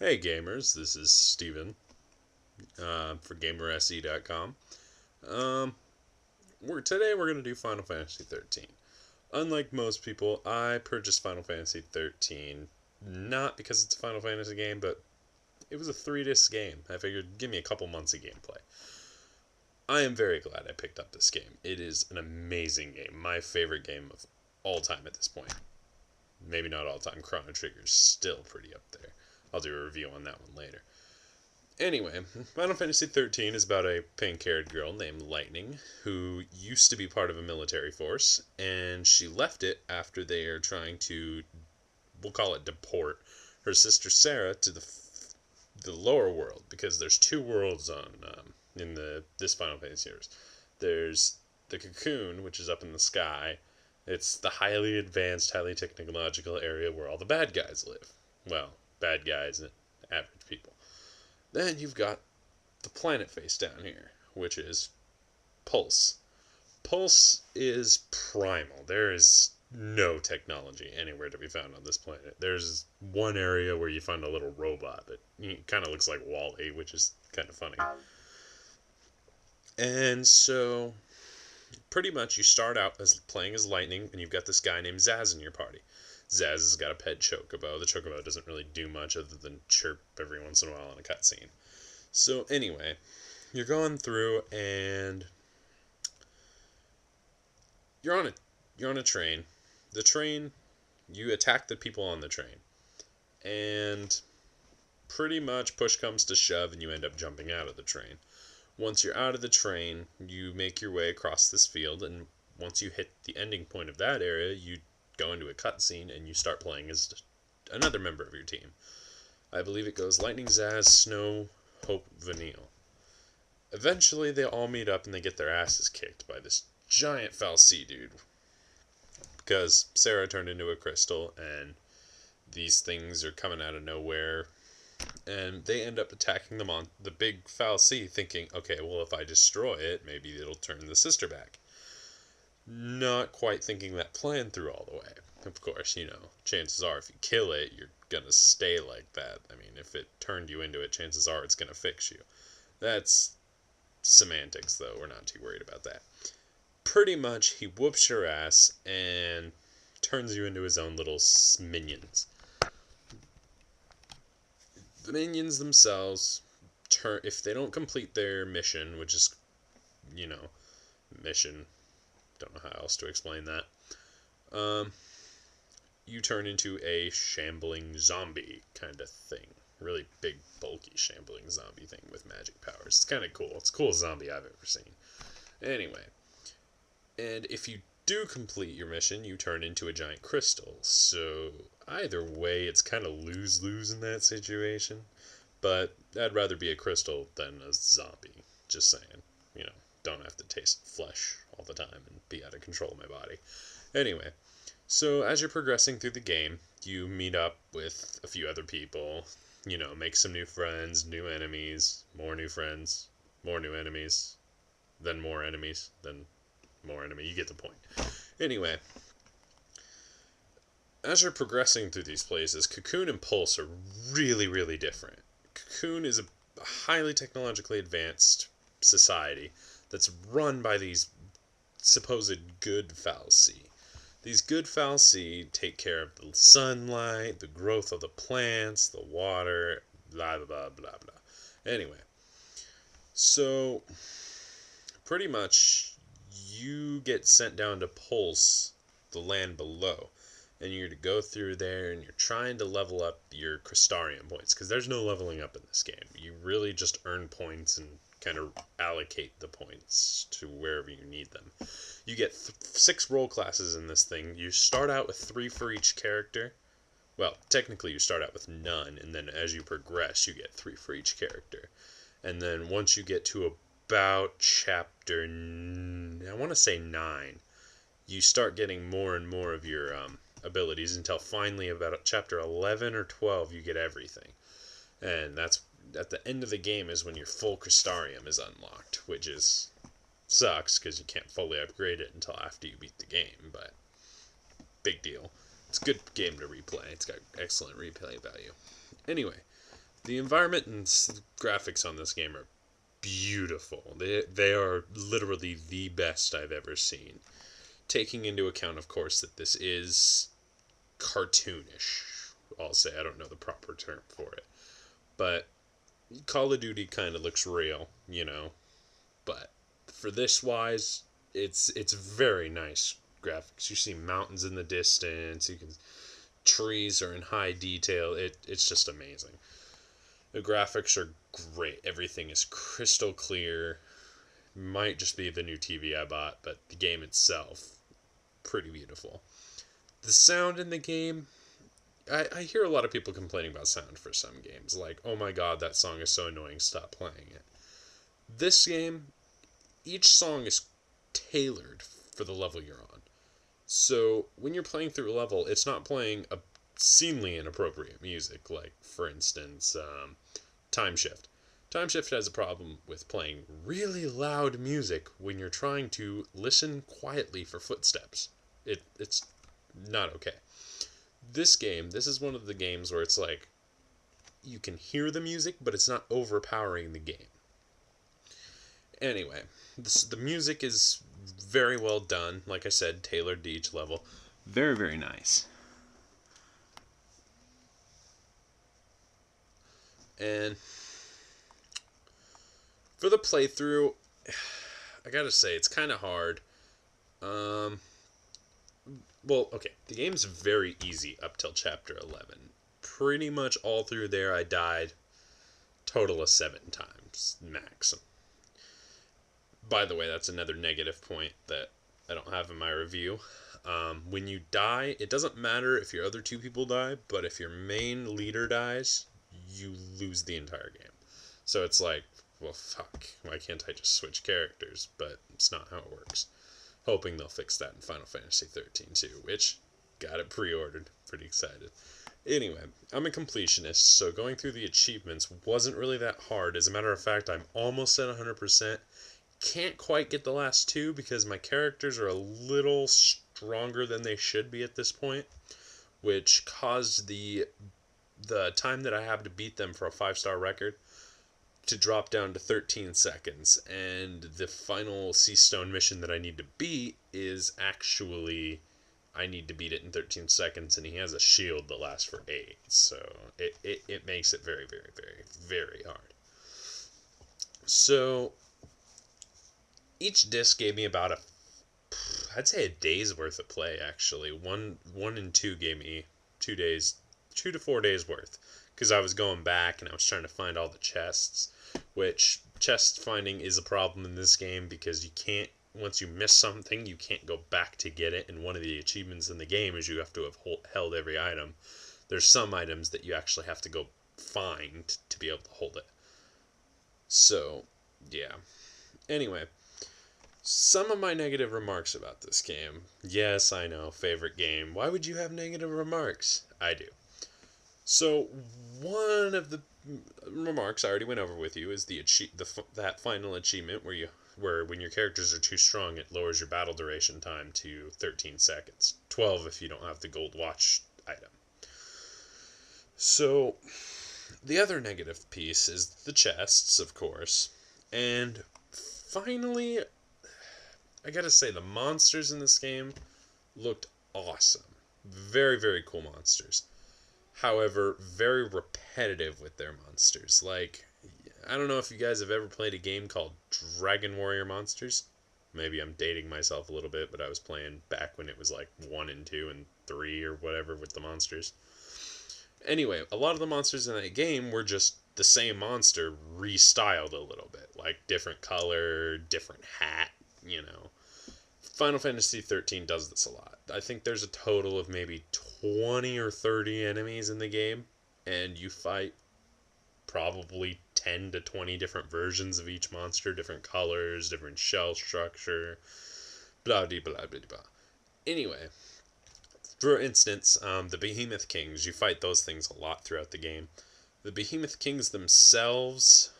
Hey gamers, this is Steven for GamerSE.com. Um, today we're going to do Final Fantasy 13. Unlike most people, I purchased Final Fantasy 13 not because it's a Final Fantasy game, but it was a 3-disc game. I figured, give me a couple months of gameplay. I am very glad I picked up this game. It is an amazing game. My favorite game of all time at this point. Maybe not all time. Chrono Trigger's still pretty up there. I'll do a review on that one later. Anyway, Final Fantasy 13 is about a pink-haired girl named Lightning who used to be part of a military force, and she left it after they are trying to, we'll call it deport, her sister Sarah to the lower world, because there's two worlds in this Final Fantasy series. There's the Cocoon, which is up in the sky. It's the highly advanced, highly technological area where all the bad guys live. Well, bad guys and average people. Then you've got the planet face down here, which is Pulse. Pulse is primal. There is no technology anywhere to be found on this planet. There's one area where you find a little robot that kind of looks like Wall-E, which is kind of funny. And so, pretty much you start out as playing as Lightning, and you've got this guy named Zaz in your party. Zaz has got a pet chocobo. The chocobo doesn't really do much other than chirp every once in a while in a cutscene. So anyway, you're going through and you're on a train. The train, you attack the people on the train, and pretty much push comes to shove, and you end up jumping out of the train. Once you're out of the train, you make your way across this field, and once you hit the ending point of that area, you go into a cutscene and you start playing as another member of your team. I believe it goes Lightning, Zaz, Snow, Hope, Vanille. Eventually, they all meet up and they get their asses kicked by this giant fal'Cie dude. Because Sarah turned into a crystal and these things are coming out of nowhere. And they end up attacking them on the big fal'Cie, thinking, okay, well, if I destroy it, maybe it'll turn the sister back. Not quite thinking that plan through all the way. Of course, chances are if you kill it, you're going to stay like that. I mean, if it turned you into it, chances are it's going to fix you. That's semantics, though. We're not too worried about that. Pretty much, he whoops your ass and turns you into his own little minions. The minions themselves, if they don't complete their mission, which is, mission, don't know how else to explain that, you turn into a shambling zombie kind of thing. Really big, bulky, shambling zombie thing with magic powers. It's kind of cool. It's the coolest zombie I've ever seen. Anyway, and if you do complete your mission, you turn into a giant crystal. So either way, it's kind of lose-lose in that situation. But I'd rather be a crystal than a zombie. Just saying. Don't have to taste flesh all the time and be out of control of my body. Anyway, so as you're progressing through the game, you meet up with a few other people, make some new friends, new enemies, more new friends, more new enemies, then more enemies, then more enemy. You get the point. Anyway, as you're progressing through these places, Cocoon and Pulse are really, really different. Cocoon is a highly technologically advanced society that's run by these supposed good fal'Cie. These good fal'Cie take care of the sunlight, the growth of the plants, the water, blah, blah, blah, blah, blah. Anyway, so pretty much you get sent down to Pulse, the land below, and you're to go through there and you're trying to level up your Crystarium points, because there's no leveling up in this game. You really just earn points and kind of allocate the points to wherever you need them. You get 6 role classes in this thing. You start out with 3 for each character. Well, technically you start out with none, and then as you progress, you get 3 for each character. And then once you get to about chapter, I want to say 9, you start getting more and more of your abilities until finally about chapter 11 or 12 you get everything. And that's at the end of the game is when your full Crystarium is unlocked, which sucks because you can't fully upgrade it until after you beat the game, but big deal. It's a good game to replay. It's got excellent replay value. Anyway, The environment and graphics on this game are beautiful. They are literally the best I've ever seen. Taking into account, of course, that this is cartoonish. I'll say, I don't know the proper term for it. But Call of Duty kind of looks real, you know. But for this wise, it's very nice graphics. You see mountains in the distance. You can trees are in high detail. It's just amazing. The graphics are great. Everything is crystal clear. Might just be the new TV I bought, but the game itself, pretty beautiful. The sound in the game, I hear a lot of people complaining about sound for some games. Like, oh my god, that song is so annoying, stop playing it. This game, each song is tailored for the level you're on. So when you're playing through a level, it's not playing obscenely inappropriate music, like, for instance, Time Shift. Time Shift has a problem with playing really loud music when you're trying to listen quietly for footsteps. It's not okay. This is one of the games where it's like, you can hear the music, but it's not overpowering the game. Anyway, the music is very well done. Like I said, tailored to each level. Very, very nice. And for the playthrough, I gotta say, it's kind of hard. Well, okay, the game's very easy up till chapter 11. Pretty much all through there, I died total of 7 times, max. By the way, that's another negative point that I don't have in my review. When you die, it doesn't matter if your other 2 people die, but if your main leader dies, you lose the entire game. So it's like, well, fuck, why can't I just switch characters? But it's not how it works. Hoping they'll fix that in Final Fantasy 13 too, which got it pre-ordered. Pretty excited. Anyway, I'm a completionist, so going through the achievements wasn't really that hard. As a matter of fact, I'm almost at 100%. Can't quite get the last 2 because my characters are a little stronger than they should be at this point, which caused the time that I have to beat them for a 5-star record to drop down to 13 seconds. And the final Sea Stone mission that I need to beat is actually, I need to beat it in 13 seconds, and he has a shield that lasts for 8. So it makes it very, very, very, very hard. So each disc gave me about I'd say a day's worth of play, actually. One and 2 gave me 2 days, 2 to 4 days worth, because I was going back and I was trying to find all the chests, which chest finding is a problem in this game because you can't, once you miss something, you can't go back to get it, and one of the achievements in the game is you have to have held every item. There's some items that you actually have to go find to be able to hold it. So, yeah. Anyway, some of my negative remarks about this game. Yes, I know, favorite game. Why would you have negative remarks? I do. So, one of the remarks I already went over with you is that final achievement where when your characters are too strong, it lowers your battle duration time to 13 seconds. 12 if you don't have the gold watch item. So, the other negative piece is the chests, of course. And finally, I gotta say, the monsters in this game looked awesome. Very, very cool monsters. However, very repetitive with their monsters. Like, I don't know if you guys have ever played a game called Dragon Warrior Monsters. Maybe I'm dating myself a little bit, but I was playing back when it was like 1 and 2 and 3 or whatever with the monsters. Anyway, a lot of the monsters in that game were just the same monster restyled a little bit. Like, different color, different hat, you know. Final Fantasy 13 does this a lot. I think there's a total of maybe 20 or 30 enemies in the game, and you fight probably 10 to 20 different versions of each monster, different colors, different shell structure, blah, blah, blah, blah, blah. Anyway, for instance, the Behemoth Kings, you fight those things a lot throughout the game. The Behemoth Kings themselves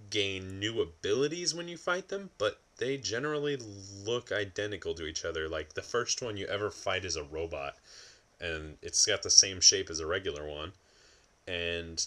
gain new abilities when you fight them, but they generally look identical to each other. Like, the first one you ever fight is a robot, and it's got the same shape as a regular one. And